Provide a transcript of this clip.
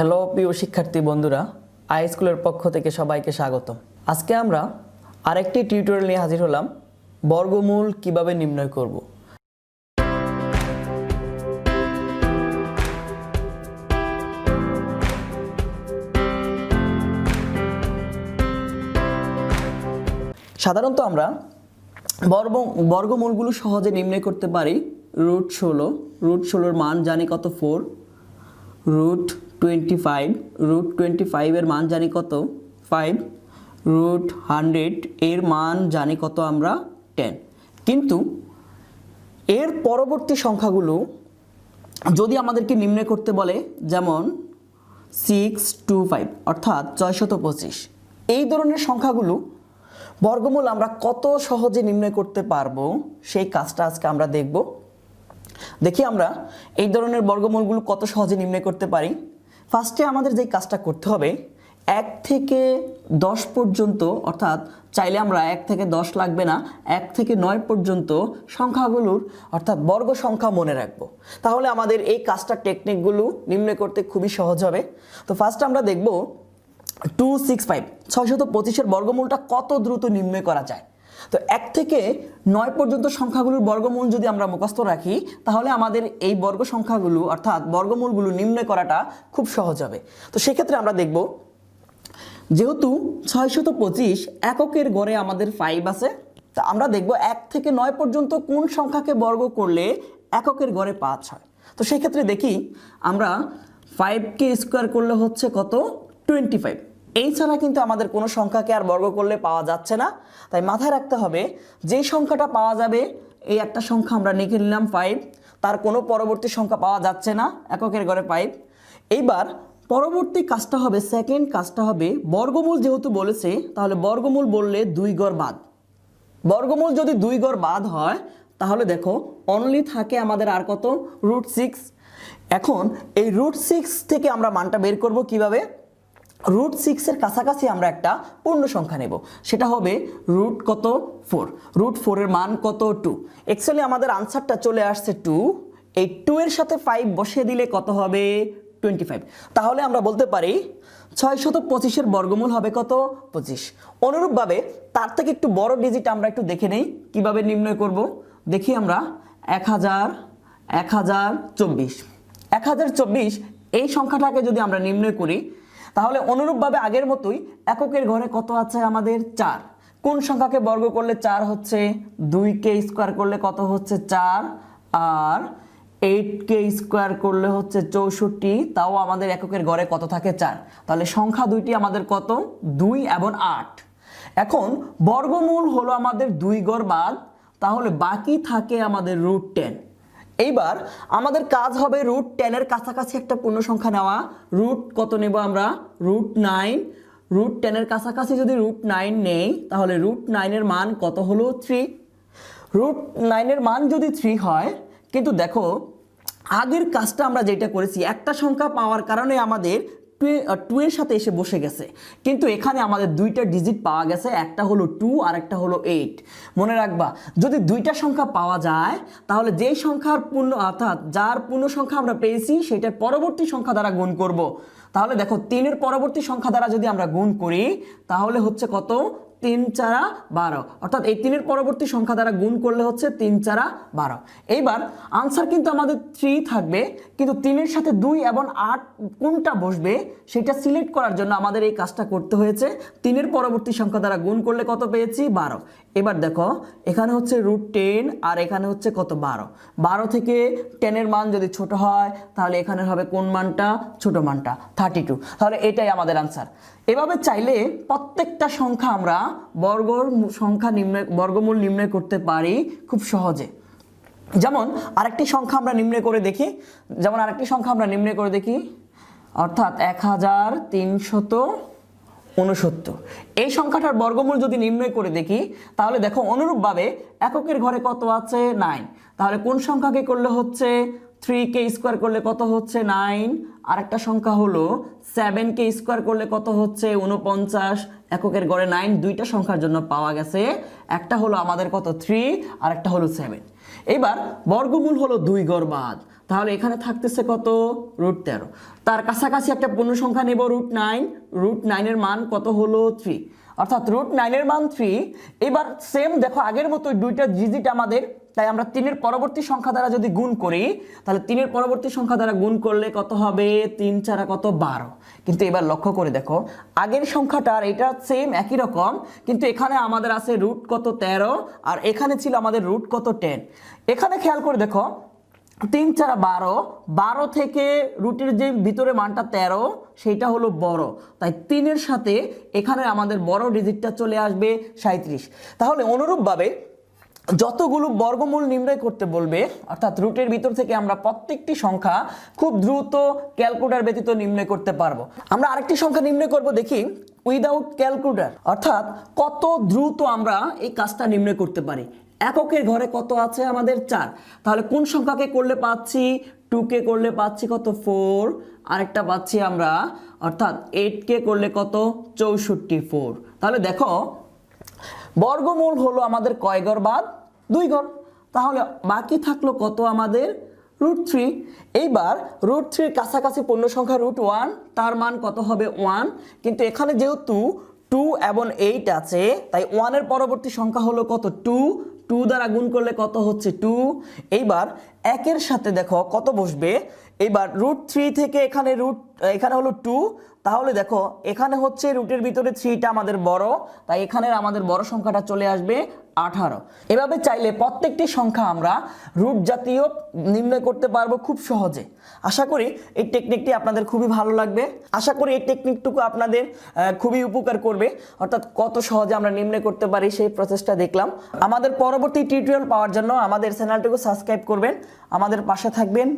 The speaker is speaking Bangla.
হ্যালো প্রিয় শিক্ষার্থী বন্ধুরা, আই স্কুলের পক্ষ থেকে সবাইকে স্বাগতম। আজকে আমরা আরেকটি টিউটোরিয়াল নিয়ে হাজির হলাম, বর্গমূল কিভাবে নির্ণয় করব। সাধারণত আমরা বর্গমূলগুলো সহজে নির্ণয় করতে পারি। √16 মান জানি কত 4, √25 এর মান জানি কত 5, √100 এর মান জানি কত আমরা 10। কিন্তু এর পরবর্তী সংখ্যাগুলো যদি আমাদেরকে নির্ণয় করতে বলে, যেমন 625 অর্থাৎ 625, এই ধরনের সংখ্যাগুলো বর্গমূল আমরা কত সহজে নির্ণয় করতে পারবো সেই কাজটা আজকে আমরা দেখব। দেখি আমরা এই ধরনের বর্গমূলগুলো কত সহজে নির্ণয় করতে পারি। ফার্স্টে আমাদের যে কাজটা করতে হবে, 1 থেকে 10 পর্যন্ত, অর্থাৎ চাইলে আমরা 1 থেকে 10 লাগবে না, 1 থেকে 9 পর্যন্ত সংখ্যাগুলোর অর্থাৎ বর্গ সংখ্যা মনে রাখবো। তাহলে আমাদের এই কাজটা টেকনিকগুলো নির্ণয় করতে খুবই সহজ হবে। তো ফার্স্ট আমরা দেখব 625 এর বর্গমূলটা কত দ্রুত নির্ণয় করা যায়। তো 1 থেকে 9 পর্যন্ত সংখ্যাগুলোর বর্গমূল যদি আমরা মুখস্থ রাখি, তাহলে আমাদের এই বর্গ সংখ্যাগুলো অর্থাৎ বর্গমূলগুলো নির্ণয় করাটা খুব সহজ হবে। তো সেক্ষেত্রে আমরা দেখব, যেহেতু 625 এককের গড়ে আমাদের 5 আছে, তা আমরা দেখব 1 থেকে 9 পর্যন্ত কোন সংখ্যাকে বর্গ করলে এককের গড়ে 5 হয়। তো সেই ক্ষেত্রে দেখি আমরা 5কে স্কোয়ার করলে হচ্ছে কত 25। এই ছাড়া কিন্তু আমাদের কোনো সংখ্যাকে আর বর্গ করলে পাওয়া যাচ্ছে না। তাই মাথায় রাখতে হবে, যেই সংখ্যাটা পাওয়া যাবে, এই একটা সংখ্যা আমরা লিখে নিলাম 5, তার কোনো পরবর্তী সংখ্যা পাওয়া যাচ্ছে না, এককের গড়ে 5। এইবার পরবর্তী কাজটা হবে, সেকেন্ড কাজটা হবে, বর্গমূল যেহেতু বলেছে, তাহলে বর্গমূল বললে 2 গড় বাদ। বর্গমূল যদি 2 গড় বাদ হয়, তাহলে দেখো অনলি থাকে আমাদের আর কত √6। এখন এই √6 থেকে আমরা মানটা বের করব কিভাবে। √6 এর কাছাকাছি আমরা একটা পূর্ণ সংখ্যা নেব, সেটা হবে √4 এর মান কত 2। অ্যাকচুয়ালি আমাদের আনসারটা চলে আসছে 2। এই 2 এর সাথে 5 বসিয়ে দিলে কত হবে 25। তাহলে আমরা বলতে পারি 625 এর বর্গমূল হবে কত 25। অনুরূপভাবে তার থেকে একটু বড় ডিজিট আমরা একটু দেখে নেই কিভাবে নির্ণয় করব। দেখি আমরা 1024 এই সংখ্যাটাকে যদি আমরা নির্ণয় করি, তাহলে অনুরূপভাবে আগের মতোই এককের ঘরে কত আছে আমাদের 4। কোন সংখ্যাকে বর্গ করলে 4 হচ্ছে, 2কে স্কোয়ার করলে কত হচ্ছে 4, আর 8কে স্কোয়ার করলে হচ্ছে 64, তাও আমাদের এককের ঘরে কত থাকে 4। তাহলে সংখ্যা দুইটি আমাদের কত 2 এবং 8। এখন বর্গমূল হলো আমাদের 2 গড় বাদ, তাহলে বাকি থাকে আমাদের √10। এইবার আমাদের কাজ হবে √10 এর কাছাকাছি একটা পূর্ণ সংখ্যা নেওয়া। কত নেব আমরা √9। √10 এর কাছাকাছি যদি √9 নেই, তাহলে √9 এর মান কত হলো 3। √9 এর মান যদি 3 হয়, কিন্তু দেখো আগের কাজটা আমরা যেটা করেছি, একটা সংখ্যা পাওয়ার কারণে আমাদের 2 এর সাথে এসে বসে গেছে, কিন্তু এখানে আমাদের 2টা ডিজিট পাওয়া গেছে, একটা হলো 2 আর একটা হলো 8। মনে রাখবা, যদি 2টা সংখ্যা পাওয়া যায়, তাহলে যেই সংখ্যার পূর্ণ অর্থাৎ যার পূর্ণ সংখ্যা আমরা পেয়েছি সেটার পরবর্তী সংখ্যা দ্বারা গুণ করব। তাহলে দেখো 3 এর পরবর্তী সংখ্যা দ্বারা যদি আমরা গুণ করি, তাহলে হচ্ছে কত 3 4 12, অর্থাৎ এই 3 এর পরবর্তী সংখ্যা দ্বারা গুণ করলে হচ্ছে 3 4 12। এইবার আনসার কিন্তু আমাদের 3 থাকবে, কিন্তু 3 এর সাথে 2 এবং 8 কোনটা বসবে সেটা সিলেক্ট করার জন্য আমাদের এই কাজটা করতে হয়েছে। 3 এর পরবর্তী সংখ্যা দ্বারা গুণ করলে কত পেয়েছি 12। এবার দেখো এখানে হচ্ছে √10 আর এখানে হচ্ছে কত 12 থেকে 10 এর মান যদি ছোট হয়, তাহলে এখানে হবে কোন মানটা ছোট মানটা 32। তাহলে এটাই আমাদের আনসার। এভাবে চাইলে প্রত্যেকটা সংখ্যা আমরা বর্গমূল নির্ণয় করতে পারি খুব সহজে। যেমন আরেকটি সংখ্যা আমরা নির্ণয় করে দেখি, অর্থাৎ 1369। এই সংখ্যাটার বর্গমূল যদি নির্ণয় করে দেখি, তাহলে দেখো অনুরূপভাবে এককের ঘরে কত আছে 9। তাহলে কোন সংখ্যাকে করলে হচ্ছে 3কে স্কোয়ার করলে কত হচ্ছে 9, আরেকটা সংখ্যা হলো 7কে স্কোয়ার করলে কত হচ্ছে 49। এককের গড়ে 9 দুইটা সংখ্যার জন্য পাওয়া গেছে, একটা হলো আমাদের কত 3 আর একটা হলো 7। এবার বর্গমূল হলো 2 গড় বাদ, তাহলে এখানে থাকতেছে কত √13। তার কাছাকাছি একটা পূর্ণ সংখ্যা নেব √9, √9 এর মান কত হলো 3, অর্থাৎ √9 এর মান 3। এবার সেম দেখো আগের মতো দুইটা ডিজিট আমাদের, তাই আমরা 3 এর পরবর্তী সংখ্যা দ্বারা যদি গুণ করি তাহলে 3 এর পরবর্তী সংখ্যা দ্বারা গুণ করলে কত হবে 3 4 কত 12। কিন্তু এবার লক্ষ্য করে দেখো আগের সংখ্যাটা আর এটা সেম একই রকম, কিন্তু এখানে আমাদের আছে রুট কত 13 আর এখানে ছিল আমাদের রুট কত 10। এখানে খেয়াল করে দেখো 3 4 12, 12 থেকে রুটের যে ভিতরে মানটা 13 সেইটা হলো বড়, তাই 3 এর সাথে এখানে আমাদের বড় ডিজিটটা চলে আসবে 37। তাহলে অনুরূপভাবে যতগুলো বর্গমূল নির্ণয় করতে বলবে, অর্থাৎ রুটের ভিতর থেকে আমরা প্রত্যেকটি সংখ্যা খুব দ্রুত ক্যালকুলেটর ব্যতীত নির্ণয় করতে পারবো। আমরা আরেকটি সংখ্যা নির্ণয় করব, দেখি উইদাউট ক্যালকুলেটর, অর্থাৎ কত দ্রুত আমরা এই কাজটা নির্ণয় করতে পারি। এককের ঘরে কত আছে আমাদের 4, তাহলে কোন সংখ্যাকে করলে পাচ্ছি 2 কে করলে পাচ্ছি কত 4, আরেকটা পাচ্ছি আমরা অর্থাৎ 8 কে করলে কত 64। তাহলে দেখো বর্গমূল হলো আমাদের কয় ঘর বাদ 2 ঘর, তাহলে বাকি থাকলো কত আমাদের √3। এইবার √3 কাছাকাছি পূর্ণ সংখ্যা √1, তার মান কত হবে 1, কিন্তু এখানে যেহেতু 2 এবং 8 আছে তাই 1 এর পরবর্তী সংখ্যা হলো কত 2, 2 দ্বারা গুণ করলে কত হচ্ছে 2। এইবার একের সাথে দেখো কত বসবে, এইবার √3 থেকে এখানে হলো 2, তাহলে দেখো এখানে হচ্ছে রুটের ভিতরে 3টা আমাদের বড়, তাই এখানে আমাদের বড় সংখ্যাটা চলে আসবে 18। এভাবে চাইলে প্রত্যেকটি সংখ্যা আমরা রুট জাতীয় নির্ণয় করতে পারবো খুব সহজে। আশা করি এই টেকনিকটি আপনাদের খুবই ভালো লাগবে, আশা করি এই টেকনিকটুকু আপনাদের খুবই উপকার করবে, অর্থাৎ কত সহজে আমরা নির্ণয় করতে পারি সেই প্রসেসটা দেখলাম। আমাদের পরবর্তী টিউটোরিয়াল পাওয়ার জন্য আমাদের চ্যানেলটিকে সাবস্ক্রাইব করবেন, আমাদের পাশে থাকবেন।